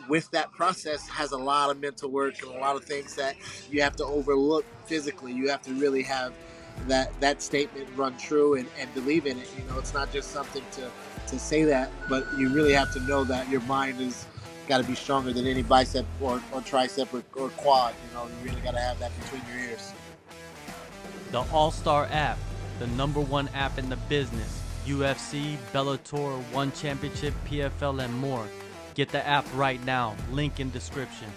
with that process has a lot of mental work and a lot of things that you have to overlook physically. You have to really have that statement run true and believe in it. It's not just something to say that, but you really have to know that your mind is got to be stronger than any bicep or tricep or quad. You really got to have that between your ears. The AllStar app, the #1 app in the business. UFC, Bellator, One Championship, PFL, and more. Get the app right now. Link in description.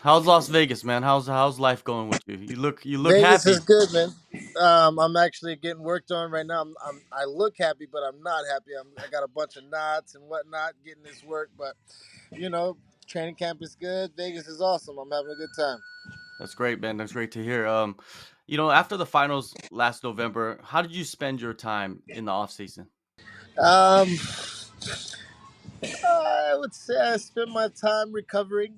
How's Las Vegas, man? How's life going with you? You look Vegas is happy. good, man. I'm actually getting worked on right now. I look happy, but I'm not happy. I got a bunch of knots and whatnot getting this work, but you know, training camp is good. Vegas is awesome. I'm having a good time. That's great, man. That's great to hear. After the finals last November, how did you spend your time in the off season? Um, I would say I spend my time recovering,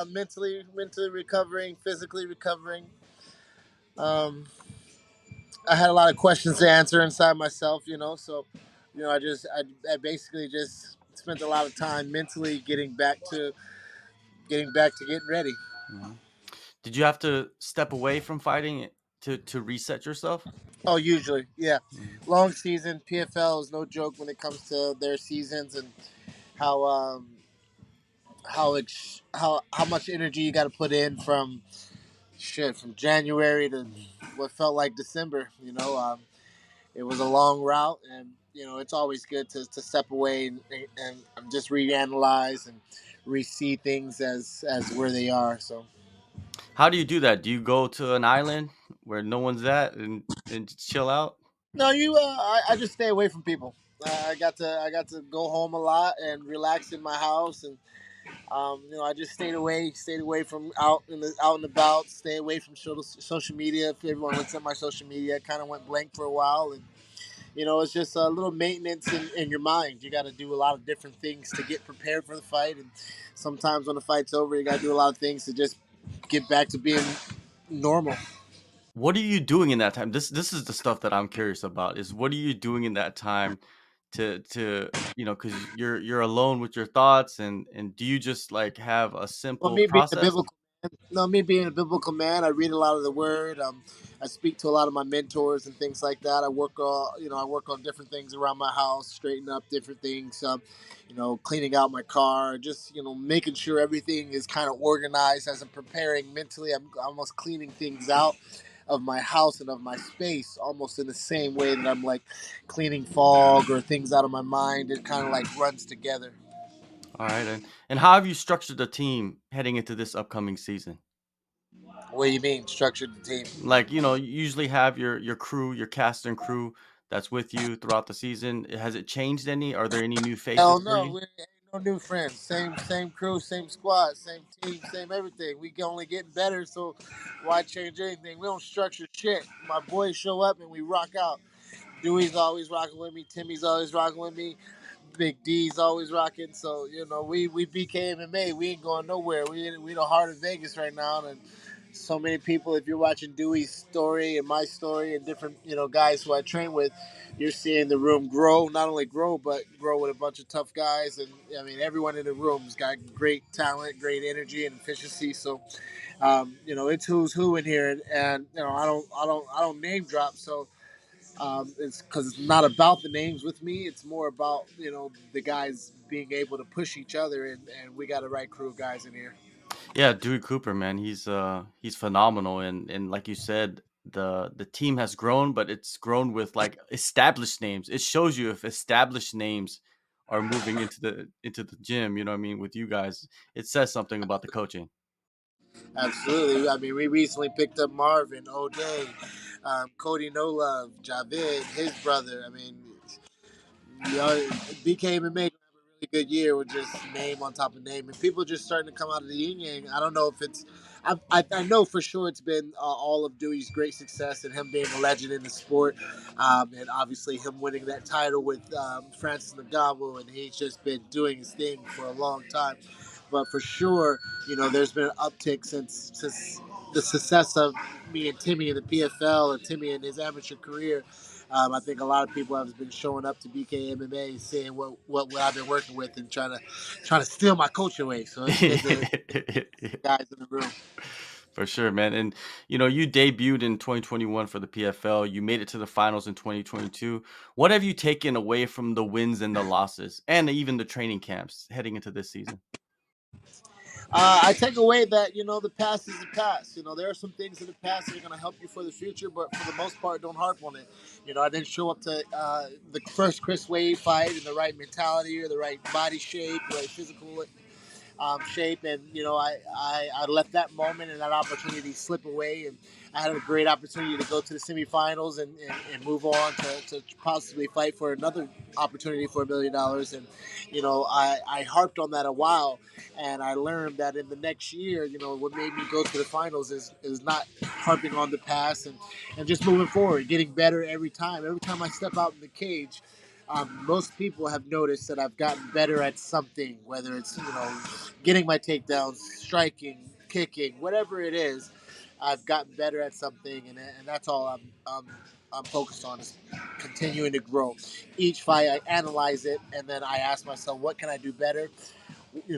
mentally recovering, physically recovering. Um, I had a lot of questions to answer inside myself, so I basically just spent a lot of time mentally getting back to getting ready. Mhm. Did you have to step away from fighting to reset yourself? Oh, usually, yeah. Mhm. Long season. PFL is no joke when it comes to their seasons and how how much energy you got to put in from January to what felt like December. It was a long route, and it's always good to step away and just reanalyze and re-see things as where they are. So How do you do that? Do you go to an island where no one's at and just chill out? no, I just stay away from people. I got to go home a lot and relax in my house, and I just stayed away from out and about, stay away from social media. If everyone looks at my social media, it kind of went blank for a while, and it's just a little maintenance in your mind. You got to do a lot of different things to get prepared for the fight, and sometimes when the fight's over, you got to do a lot of things to just get back to being normal. What are you doing in that time? This is the stuff that I'm curious about. Is what are you doing in that time because you're alone with your thoughts and do you just like have a Well, simple me being a process? biblical no, me being a biblical man, I read a lot of the Word. I speak to a lot of my mentors and things like that. I work on different things around my house, straighten up different things. Cleaning out my car, just making sure everything is kind of organized as I'm preparing mentally. I'm almost cleaning things out of my house and of my space, almost in the same way that I'm like cleaning fog or things out of my mind. It kind of like runs together. All right. And how have you structured the team heading into this upcoming season? What do you mean, structured the team? Like, you usually have your crew, your cast and crew that's with you throughout the season. Has it changed any? Are there any new Hell faces for no, you? we ain't no new friends. Same crew, same squad, same team, same everything. We can only get better, so why change anything? We don't structure shit. My boys show up and we rock out. Dewey's always rocking with me. Timmy's always rocking with me. Big D's always rocking. So we BK MMA. We ain't going nowhere. We the heart of Vegas right now, and so many people. If you're watching Dewey's story and my story and different guys who I train with, you're seeing the room grow. Not only grow, but grow with a bunch of tough guys. And I mean, everyone in the room's got great talent, great energy, and efficiency. So it's who's who in here, and I don't name drop. So it's because it's not about the names with me. It's more about the guys being able to push each other, and we got a right crew of guys in here. Yeah, Dewey Cooper, man, he's phenomenal, and like you said, the team has grown, but it's grown with like established names. It shows you if established names are moving into the gym. You know what I mean? With you guys, it says something about the coaching. Absolutely. I mean, we recently picked up Marvin, O'Day, Cody No Love, Javed, his brother. I mean, BK MMA have a really good year with just name on top of name, and people just starting to come out of the yin yang. I don't know if it's, I know for sure it's been all of Dewey's great success and him being a legend in the sport, and obviously him winning that title with Francis Ngannou, and he's just been doing his thing for a long time. But for sure, there's been an uptick since the success of me and Timmy in the PFL and Timmy in his amateur career. I think a lot of people have been showing up to BK MMA, seeing what I've been working with, and trying to steal my coach away. So it's good to guys in the room. For sure, man. And you debuted in 2021 for the PFL. You made it to the finals in 2022. What have you taken away from the wins and the losses, and even the training camps heading into this season? I take away that the past is the past. There are some things in the past that are going to help you for the future, but for the most part, don't harp on it. I didn't show up to the first Chris Wade fight in the right mentality or the right body shape, right physical shape, and I let that moment and that opportunity slip away, and I had a great opportunity to go to the semifinals and move on to possibly fight for another opportunity for $1 million. And I harped on that a while, and I learned that in the next year, what made me go to the finals is not harping on the past, and just moving forward, getting better every time. Every time I step out in the cage, most people have noticed that I've gotten better at something, whether it's getting my takedowns, striking, kicking, whatever it is. I've gotten better at something, and that's all I'm focused on, is continuing to grow. Each fight, I analyze it, and then I ask myself, what can I do better?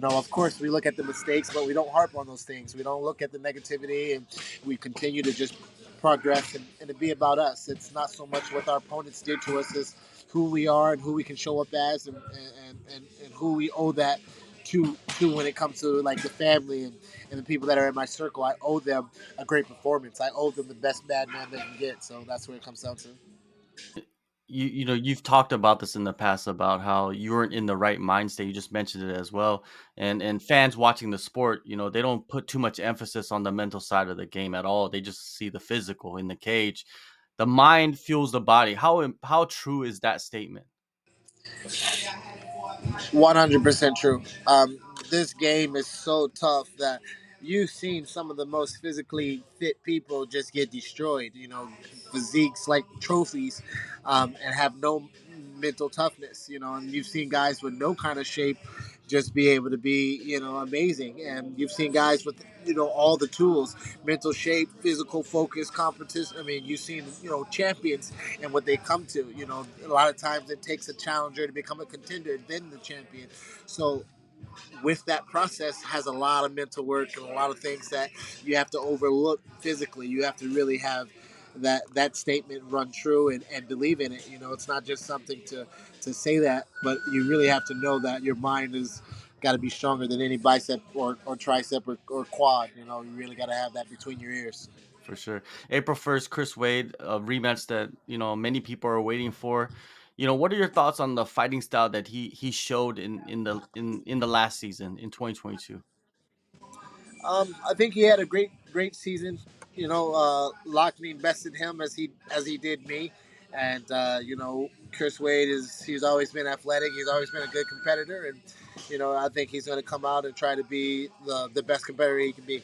Of course, we look at the mistakes, but we don't harp on those things. We don't look at the negativity, and we continue to just progress and to be about us. It's not so much what our opponents did to us as who we are and who we can show up as, and who we owe that to when it comes to like the family and the people that are in my circle. I owe them a great performance. I owe them the best bad man they can get. So that's what it comes down to. You've talked about this in the past about how you weren't in the right mind state. You just mentioned it as well. And fans watching the sport, they don't put too much emphasis on the mental side of the game at all. They just see the physical in the cage. The mind fuels the body. How true is that statement? 100% true. This game is so tough that you've seen some of the most physically fit people just get destroyed. Physiques like trophies, and have no mental toughness. And you've seen guys with no kind of shape just be able to be amazing, and you've seen guys with all the tools, mental shape, physical focus, competition. I mean, you've seen champions and what they come to. A lot of times it takes a challenger to become a contender, then the champion. So with that process has a lot of mental work and a lot of things that you have to overlook physically. You have to really have that statement run true and believe in it. It's not just something to say that, but you really have to know that your mind is got to be stronger than any bicep or tricep or quad. You really got to have that between your ears. For sure. April 1st, Chris Wade, a rematch that, many people are waiting for. What are your thoughts on the fighting style that he showed in the last season in 2022? I think he had a great season. Lockney bested him as he did me, and Chris Wade he's always been athletic. He's always been a good competitor, and I think he's going to come out and try to be the best competitor he can be.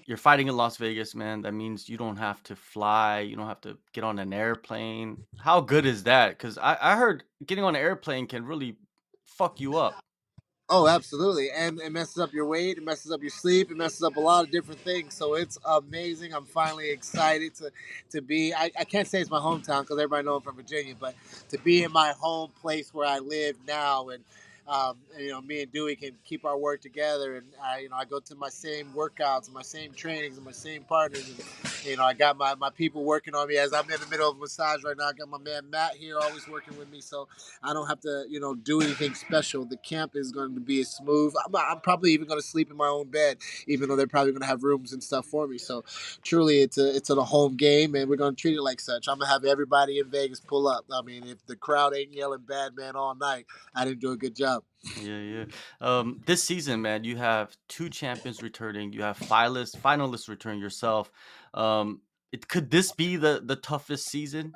You're fighting in Las Vegas, man. That means you don't have to fly. You don't have to get on an airplane. How good is that? Because I heard getting on an airplane can really fuck you up. Oh, absolutely. And it messes up your weight, it messes up your sleep, it messes up a lot of different things. So it's amazing. I'm finally excited to be. I can't say it's my hometown because everybody knows I'm from Virginia, but to be in my home place where I live now, and me and Dewey can keep our work together, and I go to my same workouts, and my same trainings, and my same partners, and I got my people working on me as I'm in the middle of a massage right now. I got my man Matt here always working with me, so I don't have to, do anything special. The camp is going to be as smooth. I'm probably even going to sleep in my own bed, even though they're probably going to have rooms and stuff for me. So, truly, it's a home game, and we're going to treat it like such. I'm going to have everybody in Vegas pull up. I mean, if the crowd ain't yelling "bad man" all night, I didn't do a good job. Yeah, yeah. This season, man, you have two champions returning. You have finalists return yourself. Could this be the toughest season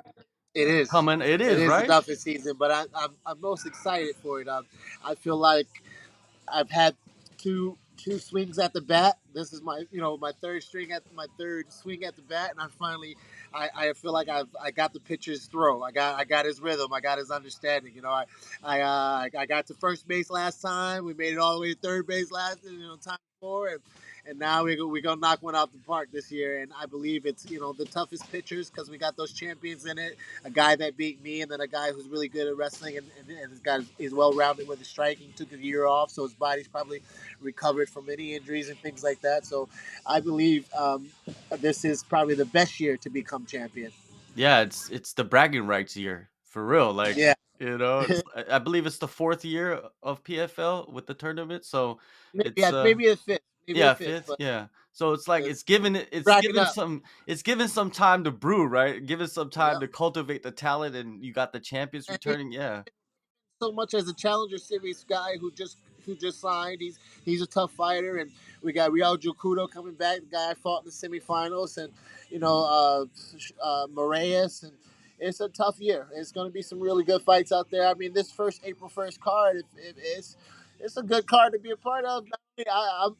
It is. coming? It It is, is the right? toughest season, but I'm most excited for it. I feel like I've had two swings at the bat. This is my my third swing at the bat, and I feel like I got the pitcher's throw. I got his rhythm. I got his understanding. I got to first base last time. We made it all the way to third base last time before, and now we gonna knock one out the park this year. And I believe it's the toughest pitchers because we got those champions in it. A guy that beat me, and then a guy who's really good at wrestling, and this guy is well rounded with his striking. Took a year off, so his body's probably recovered from any injuries and things like that. So I believe this is probably the best year to become champion. Yeah, it's the bragging rights year for real. Like, Yeah, it's I believe it's the fourth year of PFL with the tournament. So it's maybe a fifth, yeah, but fifth, yeah. So it's like racking up. it's given some time to brew, right? Given some time Yeah. to cultivate the talent, and you got the champions And returning. Yeah, so much as a Challenger Series guy who just signed. He's a tough fighter, and we got Real Jukudo coming back. The guy I fought in the semifinals, and Moraes, and it's a tough year. It's going to be some really good fights out there. I mean, this first April 1st card, it's a good card to be a part of.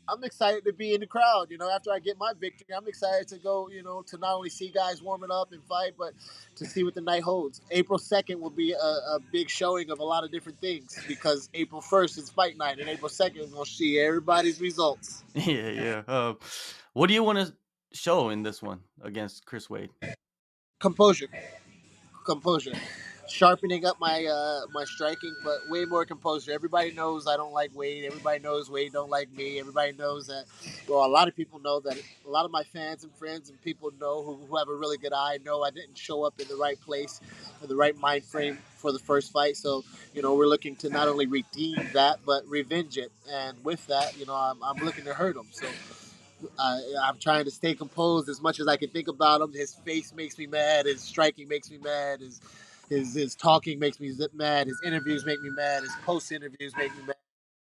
I'm excited to be in the crowd. After I get my victory, I'm excited to go. To not only see guys warming up and fight, but to see what the night holds. April 2nd will be a big showing of a lot of different things because April 1st is fight night, and April 2nd we'll see everybody's results. yeah, yeah. What do you want to show in this one against Chris Wade? Composure, composure, sharpening up my striking, but way more composure. Everybody knows I don't like Wade. Everybody knows Wade don't like me. Everybody knows that. Well, a lot of people know that. A lot of my fans and friends and people know who have a really good eye know I didn't show up in the right place, in the right mind frame for the first fight. So we're looking to not only redeem that but revenge it. And with that, I'm looking to hurt him. So I'm trying to stay composed as much as I can think about him. His face makes me mad. His striking makes me mad. His talking makes me mad. His interviews make me mad. His post interviews make me mad.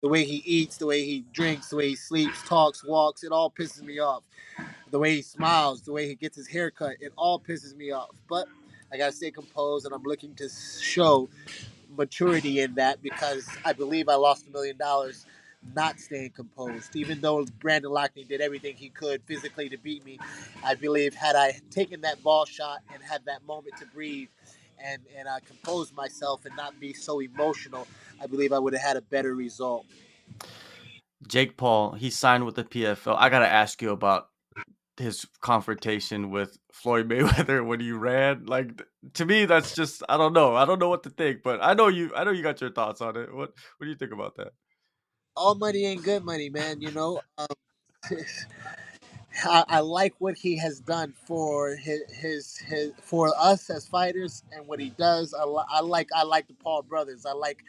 The way he eats, the way he drinks, the way he sleeps, talks, walks, it all pisses me off. The way he smiles, the way he gets his hair cut, it all pisses me off. But I gotta stay composed, and I'm looking to show maturity in that because I believe I lost $1 million not staying composed. Even though Brandon Lockney did everything he could physically to beat me, I believe had I taken that ball shot and had that moment to breathe and composed myself and not be so emotional, I believe I would have had a better result. Jake Paul, he signed with the PFL. I gotta ask you about his confrontation with Floyd Mayweather when he ran. Like, to me, that's just I don't know. I don't know what to think, but I know you. I know you got your thoughts on it. What do you think about that? All money ain't good money, man. I like what he has done for his for us as fighters and what he does. I like the Paul brothers. I like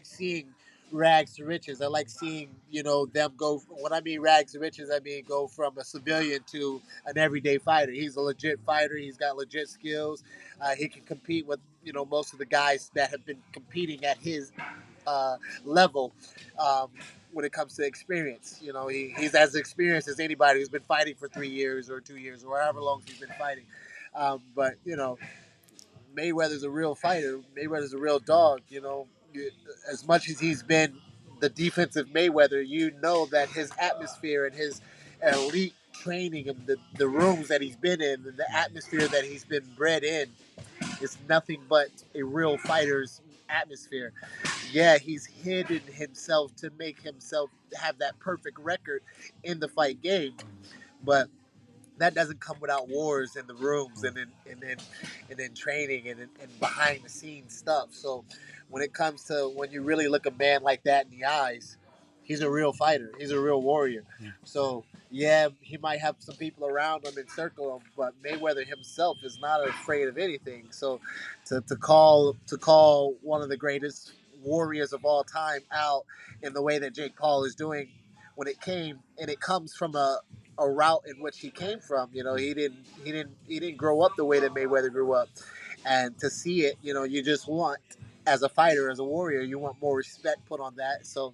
seeing rags to riches. I like seeing them go. When I mean rags to riches, I mean go from a civilian to an everyday fighter. He's a legit fighter. He's got legit skills. He can compete with most of the guys that have been competing at his level when it comes to experience. He's as experienced as anybody who's been fighting for 3 years or 2 years or however long he's been fighting. But Mayweather's a real fighter. Mayweather's a real dog. As much as he's been the defensive Mayweather, you know that his atmosphere and his elite training and the rooms that he's been in and the atmosphere that he's been bred in is nothing but a real fighter's atmosphere. Yeah, he's hidden himself to make himself have that perfect record in the fight game, but that doesn't come without wars in the rooms and in training and behind the scenes stuff. So when it comes to when you really look a man like that in the eyes, he's a real fighter. He's a real warrior. Yeah. So yeah, he might have some people around him and circle him, but Mayweather himself is not afraid of anything. So to call one of the greatest warriors of all time out in the way that Jake Paul is doing when it comes from a route in which he came from. He didn't grow up the way that Mayweather grew up, and to see it, you just want as a fighter, as a warrior, you want more respect put on that. So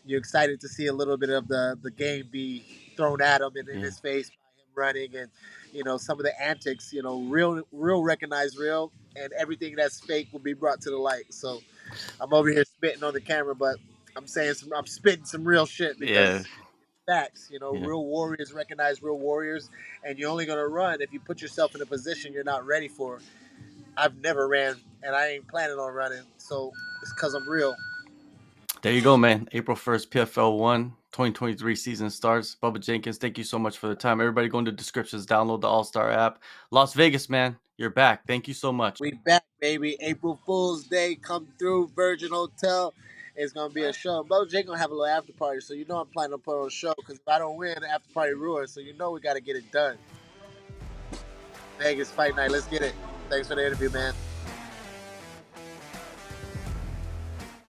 you're excited to see a little bit of the game be thrown at him and in Yeah. his face by him running and some of the antics. Real recognize real, and everything that's fake will be brought to the light. So I'm over here spitting on the camera, but I'm spitting some real shit Yeah. because facts. Yeah. Real warriors recognize real warriors, and you're only gonna run if you put yourself in a position you're not ready for. I've never ran, and I ain't planning on running, so it's because I'm real. There you go, man. April 1st, PFL 1 2023 season starts. Bubba Jenkins, thank you so much for the time. Everybody go into the descriptions, download the AllStar app. Las Vegas, man, you're back. Thank you so much. We back, baby. April Fool's Day come through. Virgin Hotel. It's gonna be a show. Bo Jake gonna have a little after party, so you know I'm planning to put on a show. Because if I don't win, the after party ruins. So you know we got to get it done. Vegas fight night. Let's get it. Thanks for the interview, man.